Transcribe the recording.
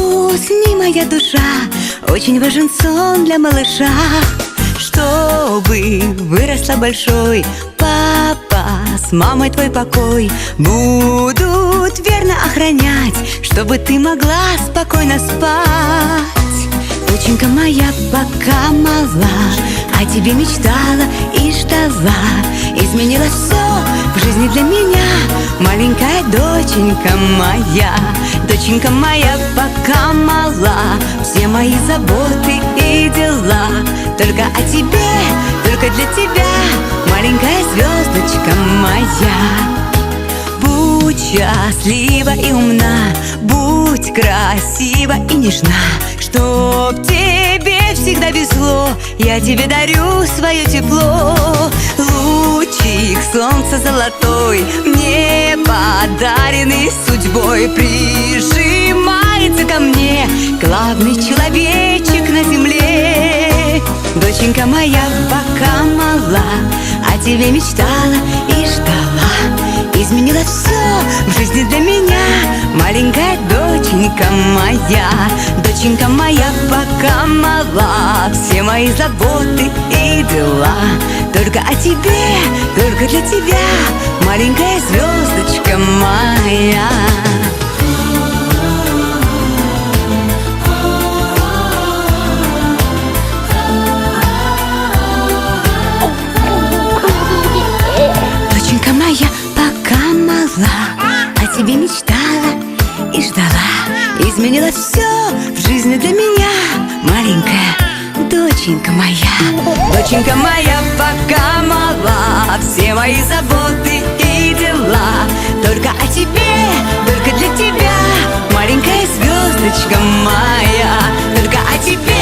Усни, моя душа, очень важен сон для малыша. Чтобы выросла большой, папа с мамой твой покой будут верно охранять, чтобы ты могла спокойно спать. Доченька моя пока мала, о тебе мечтала и ждала. Изменилось все в жизни для меня, маленькая доченька моя. Доченька моя пока мала, все мои заботы и дела только о тебе, только для тебя, маленькая звездочка моя. Будь счастлива и умна, будь красива и нежна, чтоб тебе всегда везло, я тебе дарю свое тепло. Лучик солнца золотой, мне подаренный судьбой, прижимается ко мне главный человечек на земле. Доченька моя пока мала, о тебе мечтала и ждала. Изменилось все в жизни для меня, маленькая доченька моя. Доченька моя пока мала, все мои заботы и дела только о тебе, только для тебя, маленькая звездочка моя. Доченька моя пока мала, о тебе мечтала и ждала. Изменилось все в жизни для меня, маленькая доченька моя. Доченька моя пока мала, все мои заботы и дела только о тебе, только для тебя, маленькая звездочка моя. Только о тебе,